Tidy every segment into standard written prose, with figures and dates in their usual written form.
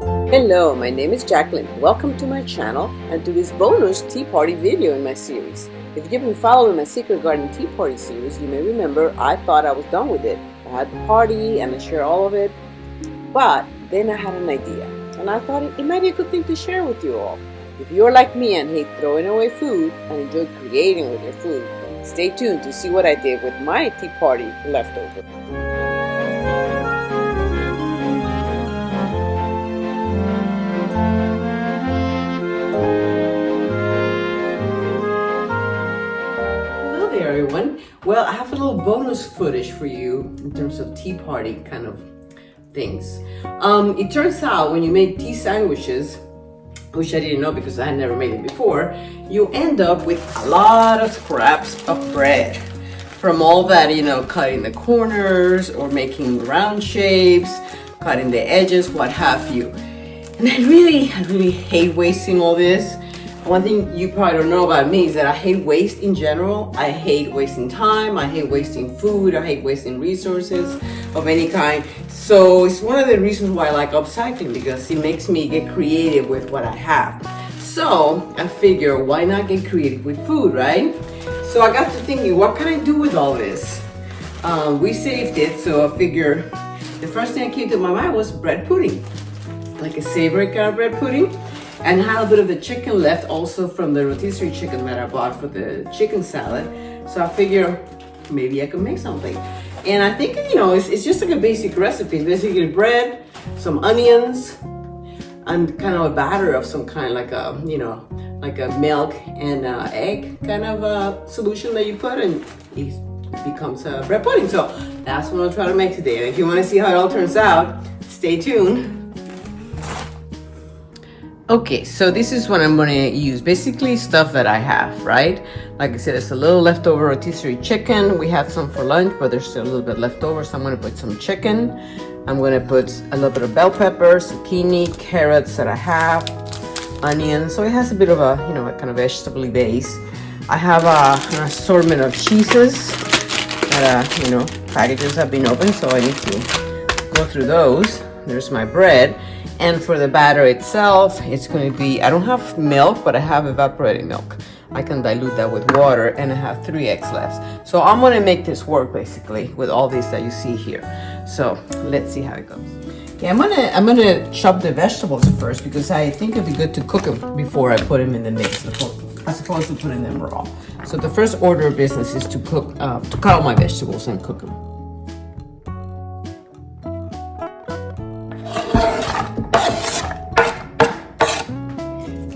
Hello, my name is Jacqueline. Welcome to my channel and to this bonus tea party video in my series. If you've been following my Secret Garden Tea Party series, you may remember I thought I was done with it. I had the party and I shared all of it, but then I had an idea and I thought it might be a good thing to share with you all. If you're like me and hate throwing away food and enjoy creating with your food, stay tuned to see what I did with my tea party leftover. Everyone. Well, I have a little bonus footage for you in terms of tea party kind of things. It turns out when you make tea sandwiches, which I didn't know because I had never made it before, you end up with a lot of scraps of bread from all that, cutting the corners or making round shapes, cutting the edges, what have you. And I really hate wasting all this. One thing you probably don't know about me is that I hate waste in general. I hate wasting time, I hate wasting food, I hate wasting resources of any kind. So it's one of the reasons why I like upcycling, because it makes me get creative with what I have. So I figure, why not get creative with food, right? So I got to thinking, what can I do with all this? We saved it, so I figure the first thing that came to my mind was bread pudding, like a savory kind of bread pudding. And I had a bit of the chicken left also from the rotisserie chicken that I bought for the chicken salad. So I figure maybe I could make something. And I think, it's just like a basic recipe. It's basically bread, some onions, and kind of a batter of some kind, like a milk and egg kind of solution that you put, and it becomes a bread pudding. So that's what I'll try to make today. And if you want to see how it all turns out, stay tuned. Okay, so this is what I'm going to use. Basically stuff that I have, right? Like I said, it's a little leftover rotisserie chicken. We had some for lunch, but there's still a little bit left over. So I'm going to put some chicken. I'm going to put a little bit of bell pepper, zucchini, carrots that I have, onions. So it has a bit of a, a kind of vegetable base. I have an assortment of cheeses that, packages have been opened. So I need to go through those. There's my bread. And for the batter itself, it's going to be, I don't have milk, but I have evaporated milk. I can dilute that with water, and I have 3 eggs left. So I'm going to make this work basically with all these that you see here. So let's see how it goes. Okay, I'm gonna chop the vegetables first, because I think it'd be good to cook them before I put them in the mix, as opposed to putting them raw. So the first order of business is to cut all my vegetables and cook them.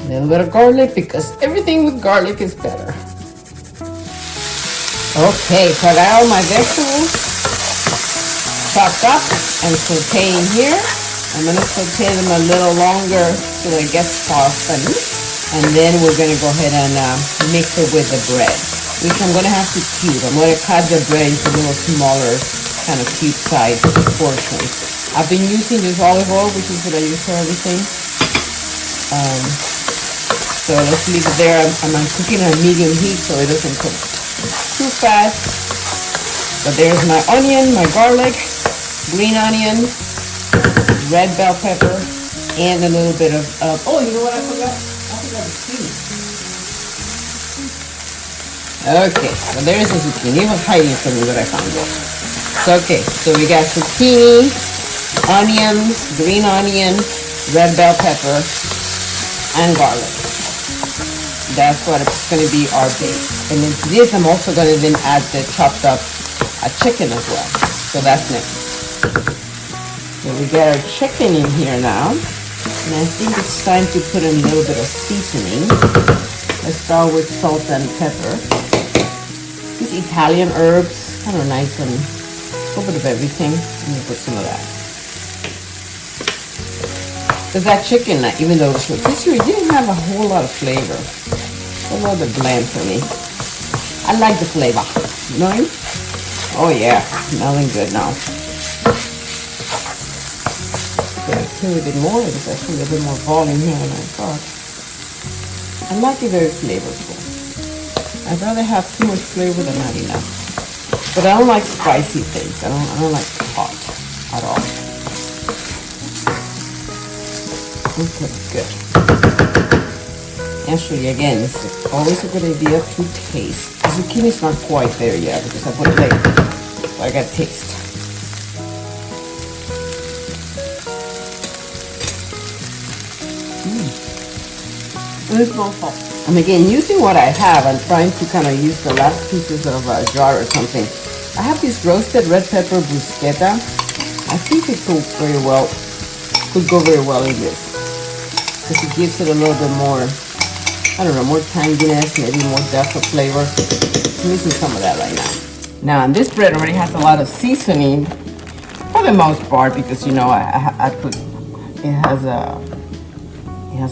A little bit of garlic, because everything with garlic is better. Okay, so I got all my vegetables chopped up and sauteing here. I'm going to saute them a little longer so it gets softened. And then we're going to go ahead and mix it with the bread, which I'm going to have to cube. I'm going to cut the bread into little smaller kind of cube size portions. I've been using this olive oil, which is what I use for everything. So let's leave it there. I'm cooking on medium heat so it doesn't cook too fast. But there's my onion, my garlic, green onion, red bell pepper, and a little bit of, oh, you know what I forgot? I forgot the zucchini. Okay, so there's the zucchini. It was hiding from me, but I found it. So, okay, so we got zucchini, onions, green onion, red bell pepper, and garlic. That's what it's going to be our base. And into this, I'm also going to then add the chopped up chicken as well. So that's next. So we get our chicken in here now. And I think it's time to put in a little bit of seasoning. Let's start with salt and pepper. These Italian herbs, kind of nice and a little bit of everything. I'm going to put some of that. Because that chicken, even though it was rotisserie, didn't have a whole lot of flavor. A little bit bland for me. I like the flavor. You know what I mean? Oh yeah, smelling good now. Okay, a little bit more, because I see a little bit more volume here than I thought. I like it very flavorful. I'd rather have too much flavor than not enough. But I don't like spicy things. I don't like hot at all. Okay, good. Actually, again, it's always a good idea to taste. The zucchini's not quite there yet because I put it late, so I got to taste. It smells hot. And again, using what I have, I'm trying to kind of use the last pieces of a jar or something. I have this roasted red pepper bruschetta. I think it could go very well in this. Because it gives it a little bit more, I don't know, more tanginess, maybe more depth of flavor. I'm using some of that right now. Now, and this bread already has a lot of seasoning, for the most part, because you know I put, it has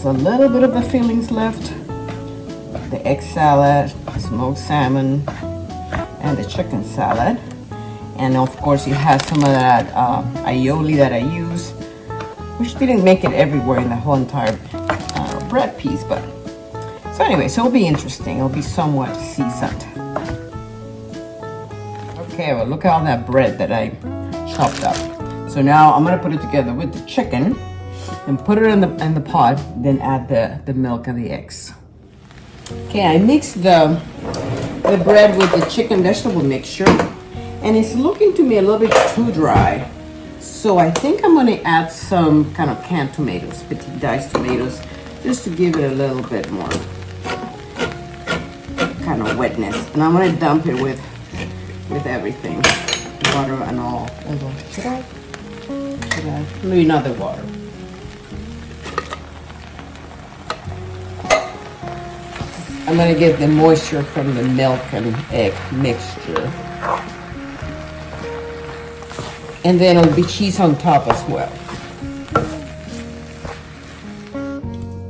a little bit of the fillings left. The egg salad, smoked salmon, and the chicken salad. And of course it has some of that aioli that I use, which didn't make it everywhere in the whole entire bread piece, but so anyway, so it'll be interesting. It'll be somewhat seasoned. Okay, well look at all that bread that I chopped up. So now I'm gonna put it together with the chicken and put it in the pot, then add the milk and the eggs. Okay, I mixed the bread with the chicken vegetable mixture, and it's looking to me a little bit too dry. So I think I'm gonna add some kind of canned tomatoes, petite diced tomatoes, just to give it a little bit more kind of wetness. And I'm gonna dump it with everything, water and all. Should I? Maybe not the water. I'm gonna get the moisture from the milk and egg mixture. And then it'll be cheese on top as well.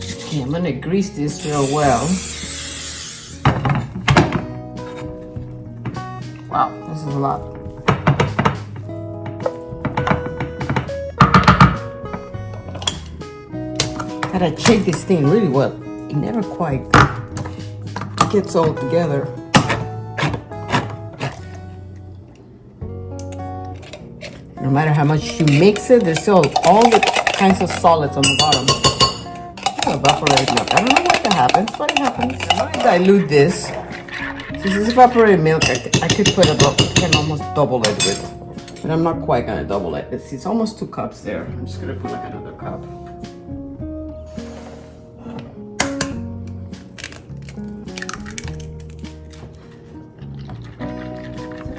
Okay, I'm gonna grease this real well. Wow, this is a lot. Gotta shake this thing really well. It never quite gets all together. No matter how much you mix it, there's still all the kinds of solids on the bottom. Evaporated milk. I don't know what that happens, but it happens. I'm gonna dilute this. Since it's evaporated milk, I could put about, I can almost double it with, but I'm not quite gonna double it. It's almost 2 cups there. I'm just gonna put like another cup.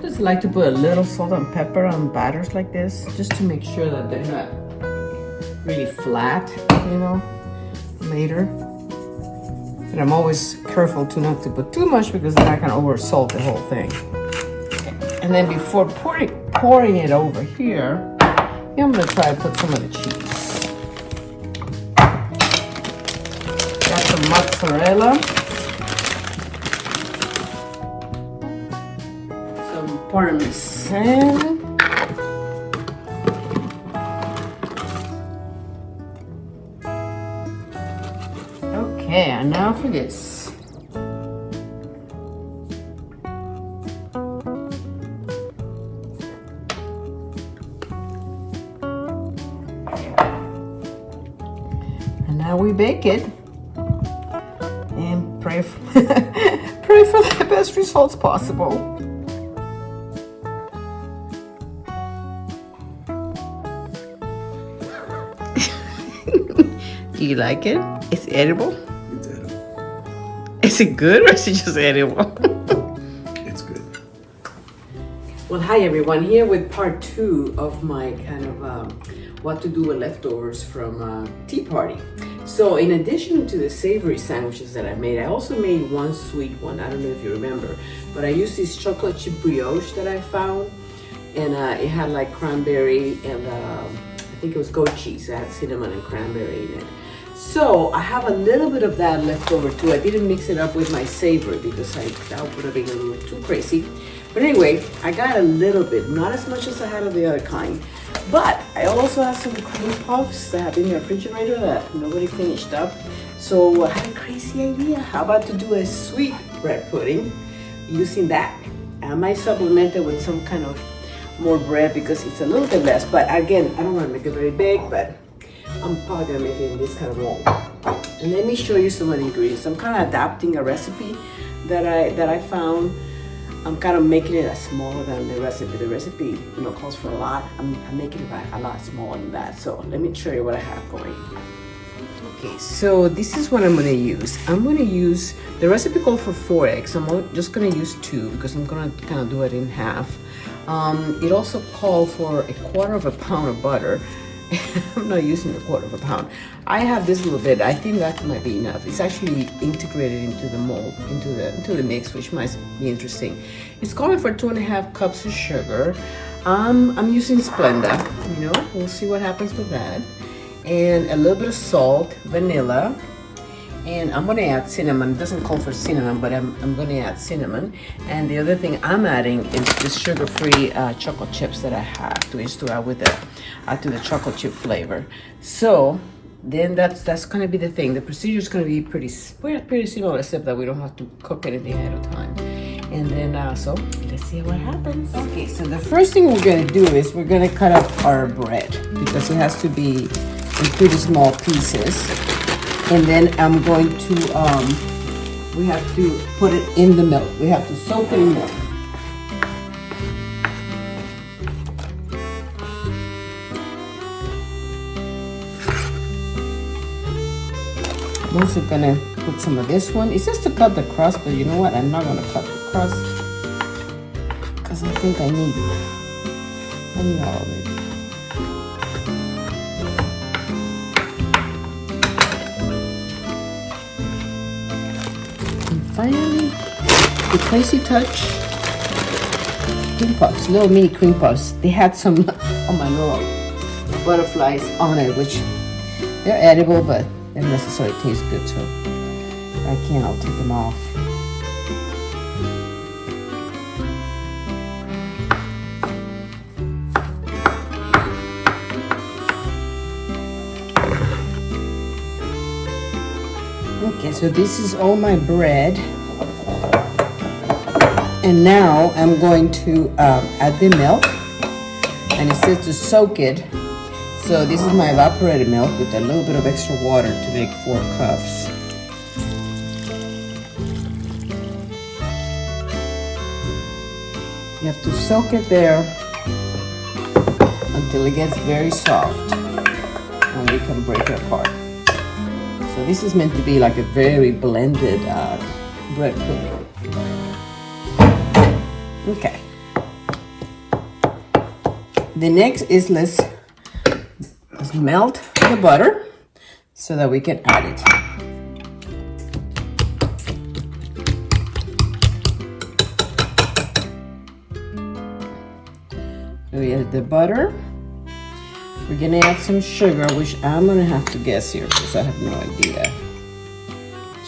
I like to put a little salt and pepper on batters like this, just to make sure that they're not really flat, you know, later. But I'm always careful not to put too much because then I can over salt the whole thing. And then before pouring it over here, I'm gonna try to put some of the cheese. Got some mozzarella. Parmesan. Okay, and now for this. And now we bake it and pray for, pray for the best results possible. Do you like it? It's edible? It's edible. Is it good or is it just edible? It's good. Well, hi everyone. Here with part 2 of my kind of what to do with leftovers from tea party. So in addition to the savory sandwiches that I made, I also made one sweet one. I don't know if you remember, but I used this chocolate chip brioche that I found, and it had like cranberry and I think it was goat cheese. It had cinnamon and cranberry in it. So I have a little bit of that left over too. I didn't mix it up with my savory because that would have been a little too crazy. But anyway, I got a little bit, not as much as I had of the other kind. But I also have some cream puffs that have in the refrigerator that nobody finished up. So I had a crazy idea. How about to do a sweet bread pudding using that? I might supplement it with some kind of more bread because it's a little bit less. But again, I don't want to make it very big, but I'm probably gonna make it in this kind of mold. And let me show you some of the ingredients. I'm kind of adapting a recipe that I found. I'm kind of making it smaller than the recipe. The recipe, calls for a lot. I'm making it a lot smaller than that. So let me show you what I have going. Okay, so this is what I'm gonna use. I'm gonna use, the recipe called for 4 eggs. I'm just gonna use 2 because I'm gonna kind of do it in half. It also called for 1/4 pound of butter. I'm not using 1/4 pound. I have this little bit. I think that might be enough. It's actually integrated into the mold, into the mix, which might be interesting. It's calling for 2.5 cups of sugar. I'm using Splenda. We'll see what happens with that. And a little bit of salt, vanilla, and I'm gonna add cinnamon. It doesn't call for cinnamon, but I'm gonna add cinnamon. And the other thing I'm adding is the sugar-free chocolate chips that I have to add with to the chocolate chip flavor. So then that's gonna be the thing. The procedure is gonna be pretty similar, except that we don't have to cook anything ahead of time. And then so let's see what happens. Okay, so the first thing we're gonna do is we're gonna cut up our bread because it has to be in pretty small pieces. And then I'm going to, we have to put it in the milk. We have to soak it in milk. I'm also gonna put some of this one. It says to cut the crust, but you know what? I'm not gonna cut the crust because I think I need all of it. Finally, the Crazy Touch cream puffs, little mini cream puffs. They had some on my little butterflies on it, which they're edible, but they don't necessarily taste good. So if I can, I'll take them off. Okay, so this is all my bread. And now I'm going to add the milk. And it says to soak it. So this is my evaporated milk with a little bit of extra water to make 4 cups. You have to soak it there until it gets very soft. And you can break it apart. So this is meant to be like a very blended bread pudding. Okay. The next is let's melt the butter so that we can add it. So we add the butter. We're gonna add some sugar, which I'm gonna have to guess here because I have no idea.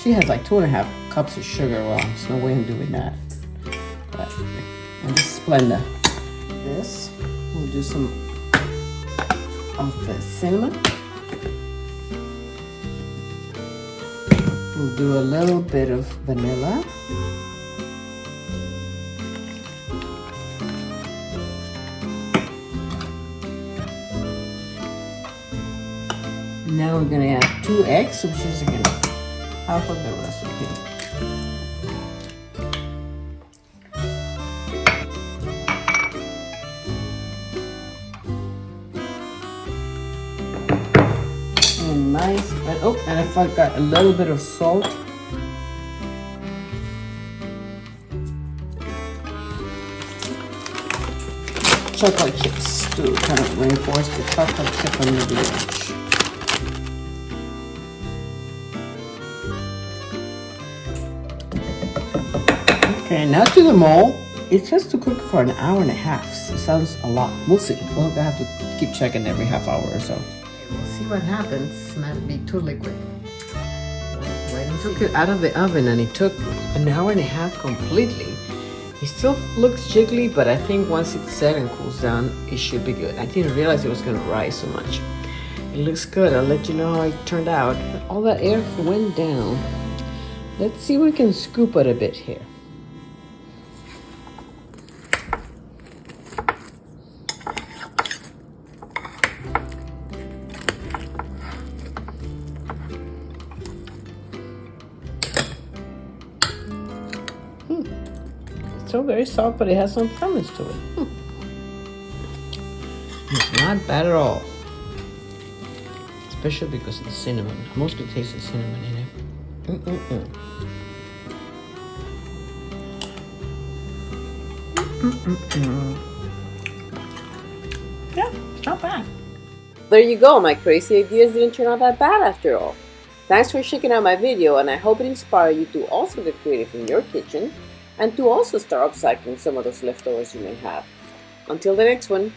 She has like 2.5 cups of sugar. Well, there's no way I'm doing that. But, and this is Splenda. This, we'll do some of the cinnamon. We'll do a little bit of vanilla. Now we're gonna add 2 eggs, which is again half of the recipe. And nice, and I forgot a little bit of salt. Chocolate chips to kind of reinforce the chocolate chip on the edge. Okay, now to the mold. It says to cook for 1.5 hours. So it sounds a lot. We'll see. We'll have to keep checking every half hour or so. Okay, we'll see what happens. It might be too liquid. I took it out of the oven and it took 1.5 hours completely. It still looks jiggly, but I think once it's set and cools down, it should be good. I didn't realize it was going to rise so much. It looks good. I'll let you know how it turned out. But all that air went down. Let's see if we can scoop it a bit here. So very soft, but it has some firmness to it. It's not bad at all. Especially because of the cinnamon. I mostly taste the cinnamon in it. Yeah, it's not bad. There you go, my crazy ideas didn't turn out that bad after all. Thanks for checking out my video, and I hope it inspired you to also get creative in your kitchen and to also start upcycling some of those leftovers you may have. Until the next one,